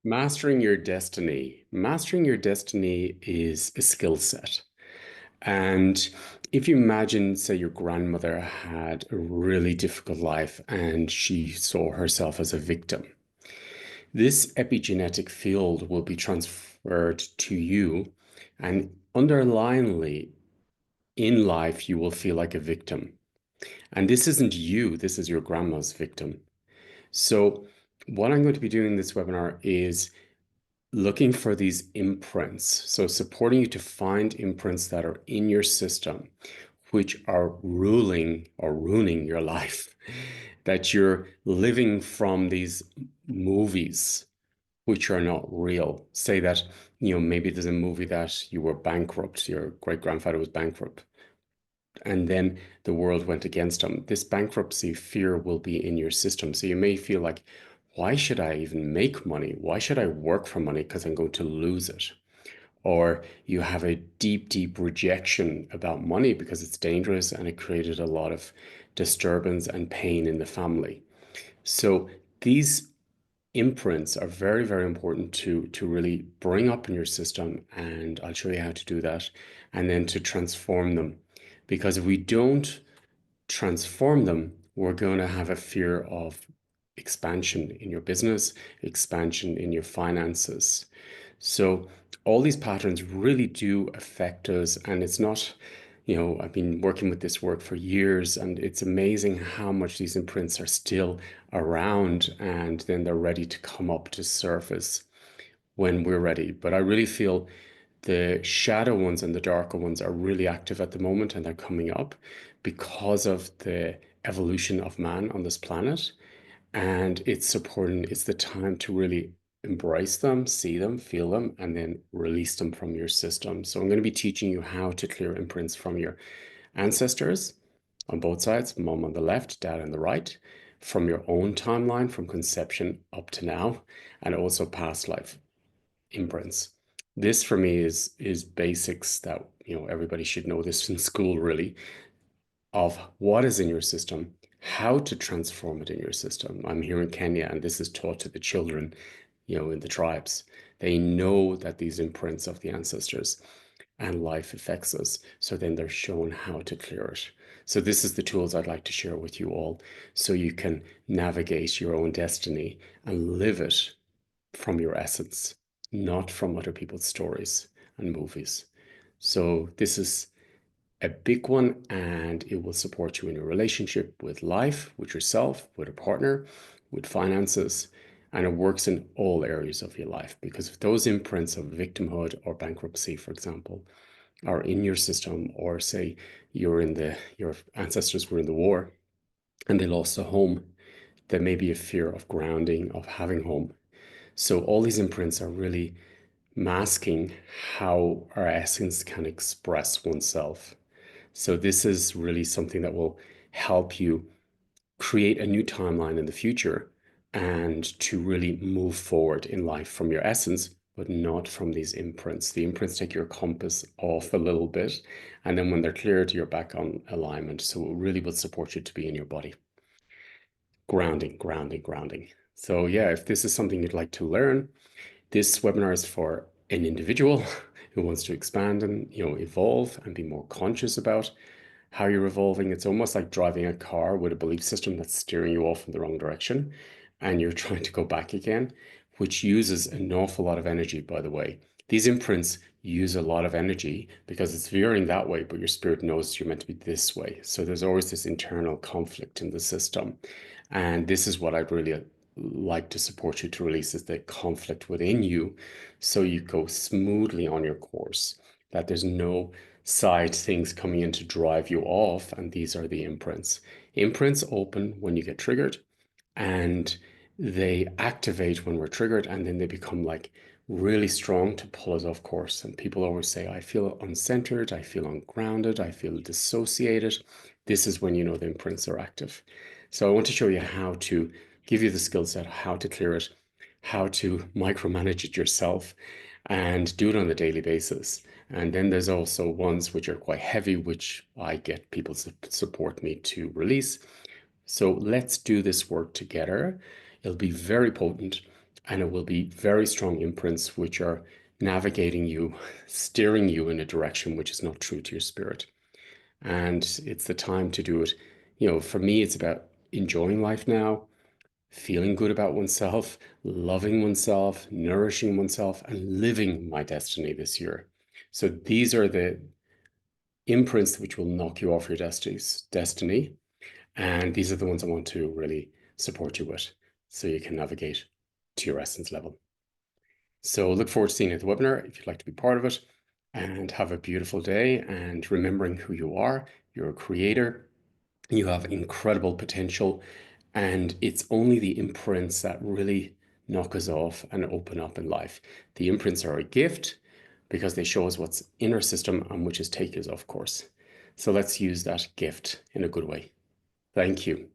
Mastering your destiny. Mastering your destiny is a skill set. And if you imagine, say, your grandmother had a really difficult life and she saw herself as a victim, this epigenetic field will be transferred to you. And underlyingly, in life, you will feel like a victim. And this isn't you, this is your grandma's victim. So, what I'm going to be doing in this webinar is looking for these imprints. So supporting you to find imprints that are in your system, which are ruling or ruining your life, that you're living from these movies, which are not real. Say that, maybe there's a movie that you were bankrupt, your great grandfather was bankrupt, and then the world went against him. This bankruptcy fear will be in your system. So you may feel like, why should I even make money? Why should I work for money? Because I'm going to lose it. Or you have a deep, deep rejection about money because it's dangerous and it created a lot of disturbance and pain in the family. So these imprints are very, very important to really bring up in your system. And I'll show you how to do that and then to transform them. Because if we don't transform them, we're going to have a fear of expansion in your business, expansion in your finances. So all these patterns really do affect us. And it's not, I've been working with this work for years, and it's amazing how much these imprints are still around and then they're ready to come up to surface when we're ready. But I really feel the shadow ones and the darker ones are really active at the moment and they're coming up because of the evolution of man on this planet. And it's the time to really embrace them, see them, feel them, and then release them from your system. So I'm going to be teaching you how to clear imprints from your ancestors on both sides, mom on the left, dad on the right, from your own timeline, from conception up to now, and also past life imprints. This for me is basics that everybody should know this in school really, of what is in your system, how to transform it in your system. I'm here in Kenya and this is taught to the children, in the tribes. They know that these imprints of the ancestors and life affects us. So then they're shown how to clear it. So this is the tools I'd like to share with you all so you can navigate your own destiny and live it from your essence, not from other people's stories and movies. So this is a big one, and it will support you in your relationship with life, with yourself, with a partner, with finances, and it works in all areas of your life because if those imprints of victimhood or bankruptcy, for example, are in your system, or say your ancestors were in the war and they lost a home, there may be a fear of grounding, of having home. So all these imprints are really masking how our essence can express oneself. So this is really something that will help you create a new timeline in the future and to really move forward in life from your essence, but not from these imprints. The imprints take your compass off a little bit, and then when they're cleared, you're back on alignment. So it really will support you to be in your body. Grounding, grounding, grounding. So yeah, if this is something you'd like to learn, this webinar is for an individual who wants to expand and evolve and be more conscious about how you're evolving. It's almost like driving a car with a belief system that's steering you off in the wrong direction and you're trying to go back again, which uses an awful lot of energy, by the way. These imprints use a lot of energy because it's veering that way, but your spirit knows you're meant to be this way. So there's always this internal conflict in the system. And this is what I'd really like to support you to release is the conflict within you so you go smoothly on your course, that there's no side things coming in to drive you off. And these are the imprints. Imprints open when you get triggered and they activate when we're triggered and then they become like really strong to pull us off course. And people always say, I feel uncentered, I feel ungrounded, I feel dissociated. This is when you know the imprints are active. So I want to show you how to give you the skill set, how to clear it, how to micromanage it yourself and do it on a daily basis. And then there's also ones which are quite heavy, which I get people to support me to release. So let's do this work together. It'll be very potent And it will be very strong imprints which are navigating you, steering you in a direction which is not true to your spirit. And it's the time to do it. For me, it's about enjoying life now, feeling good about oneself, loving oneself, nourishing oneself, and living my destiny this year. So these are the imprints which will knock you off your destiny. And these are the ones I want to really support you with so you can navigate to your essence level. So look forward to seeing you at the webinar if you'd like to be part of it, and have a beautiful day. And remembering who you are, you're a creator, you have incredible potential, and it's only the imprints that really knock us off and open up in life. The imprints are a gift because they show us what's in our system and which is take us off course. So let's use that gift in a good way. Thank you.